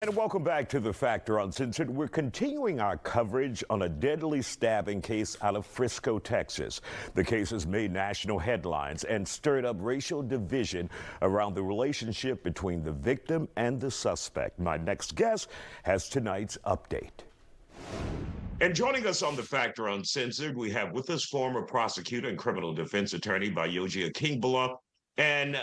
And welcome back to The Factor Uncensored. We're continuing our coverage on a deadly stabbing case out of Frisco, Texas. The case has made national headlines and stirred up racial division around the relationship between the victim and the suspect. My next guest has tonight's update. And joining us on The Factor Uncensored, we have with us former prosecutor and criminal defense attorney Bayoji Akingbala. And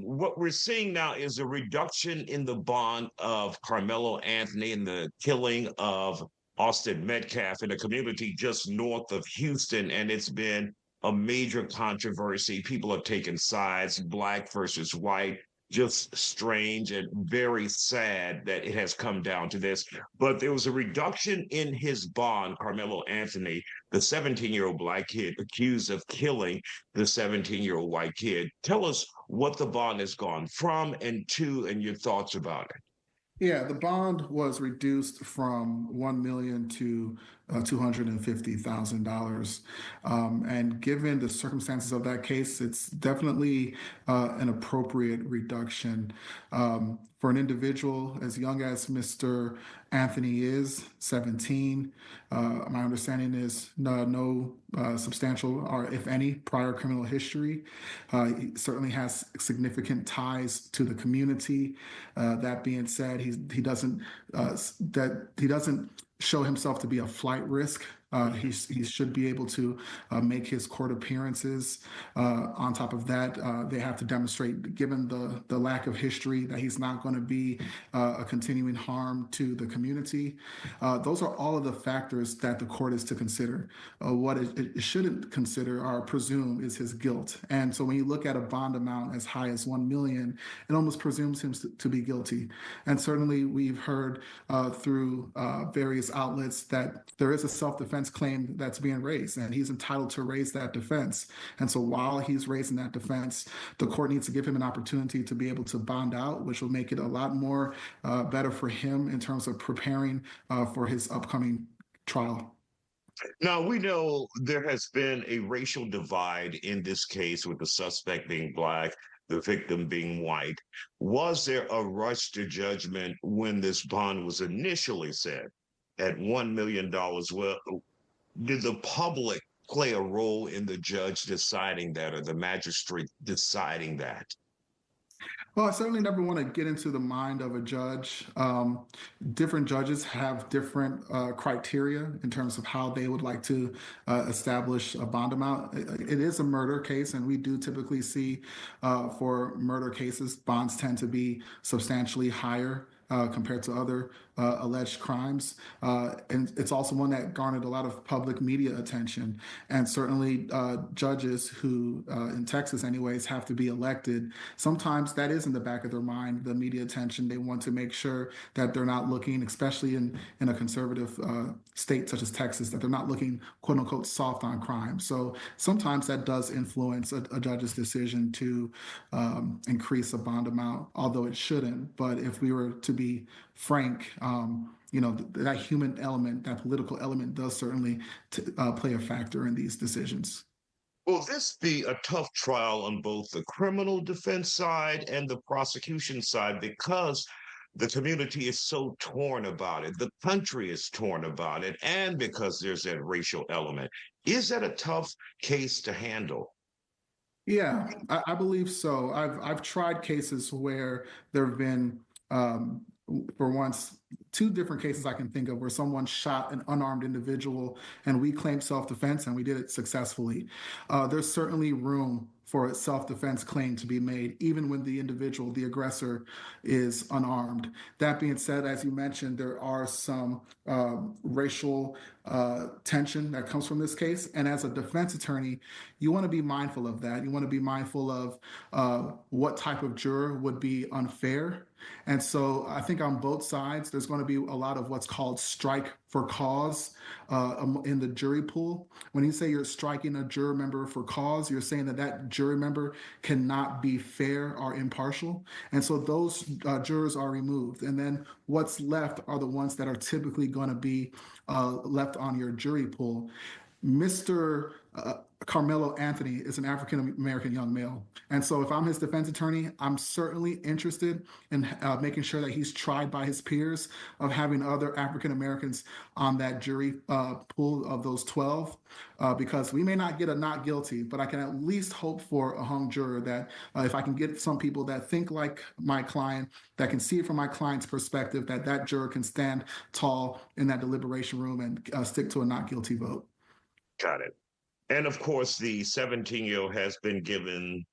what we're seeing now is a reduction in the bond of Karmelo Anthony and the killing of Austin Metcalf in a community just north of Houston. And it's been a major controversy. People have taken sides, black versus white. Just strange and very sad that it has come down to this. But there was a reduction in his bond, Karmelo Anthony, the 17-year-old black kid accused of killing the 17-year-old white kid. Tell us what the bond has gone from and to and your thoughts about it. Yeah, the bond was reduced from 1 million to $250,000. And given the circumstances of that case, it's definitely an appropriate reduction. For an individual as young as Mr. Anthony is, 17, my understanding is no substantial or, if any, prior criminal history. He certainly has significant ties to the community. That being said, he doesn't show himself to be a flight risk. He should be able to make his court appearances. On top of that, they have to demonstrate, given the lack of history, that he's not going to be a continuing harm to the community. Those are all of the factors that the court is to consider. What it shouldn't consider or presume is his guilt. And so when you look at a bond amount as high as 1 million, it almost presumes him to be guilty. And certainly we've heard through various outlets that there is a self-defense claim that's being raised, and he's entitled to raise that defense. And so while he's raising that defense, the court needs to give him an opportunity to be able to bond out, which will make it a lot more better for him in terms of preparing for his upcoming trial. Now, we know there has been a racial divide in this case with the suspect being black, the victim being white. Was there a rush to judgment when this bond was initially set at $1 million? Well, did the public play a role in the judge deciding that or the magistrate deciding that? Well, I certainly never want to get into the mind of a judge. Different judges have different criteria in terms of how they would like to establish a bond amount. It is a murder case, and we do typically see for murder cases, bonds tend to be substantially higher compared to other alleged crimes. And it's also one that garnered a lot of public media attention. And certainly judges who, in Texas anyways, have to be elected, sometimes that is in the back of their mind, the media attention. They want to make sure that they're not looking, especially in a conservative state such as Texas, that they're not looking, quote unquote, soft on crime. So sometimes that does influence a judge's decision to increase a bond amount, although it shouldn't. But if we were to be frank, that human element, that political element does certainly play a factor in these decisions. Will this be a tough trial on both the criminal defense side and the prosecution side because the community is so torn about it, the country is torn about it, and because there's that racial element? Is that a tough case to handle? Yeah, I believe so. I've tried cases where there have been for once, two different cases I can think of where someone shot an unarmed individual and we claimed self-defense and we did it successfully. There's certainly room for a self-defense claim to be made, even when the individual, the aggressor, is unarmed. That being said, as you mentioned, there are some racial tension that comes from this case. And as a defense attorney, you want to be mindful of that. You want to be mindful of what type of juror would be unfair. And so I think on both sides, there's going to be a lot of what's called strike for cause in the jury pool. When you say you're striking a juror member for cause, you're saying that that jury member cannot be fair or impartial. And so those jurors are removed. And then what's left are the ones that are typically going to be left on your jury pool. Mr. Karmelo Anthony is an African American young male. And so if I'm his defense attorney, I'm certainly interested in making sure that he's tried by his peers, of having other African Americans on that jury pool of those 12, because we may not get a not guilty, but I can at least hope for a hung juror, that if I can get some people that think like my client, that can see it from my client's perspective, that that juror can stand tall in that deliberation room and stick to a not guilty vote. Got it. And of course, the 17-year-old has been given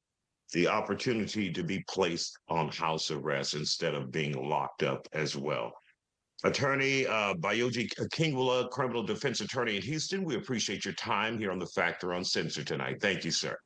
the opportunity to be placed on house arrest instead of being locked up as well. Attorney Bayoji Kingwala, criminal defense attorney in Houston, we appreciate your time here on the Factor Uncensored tonight. Thank you, sir.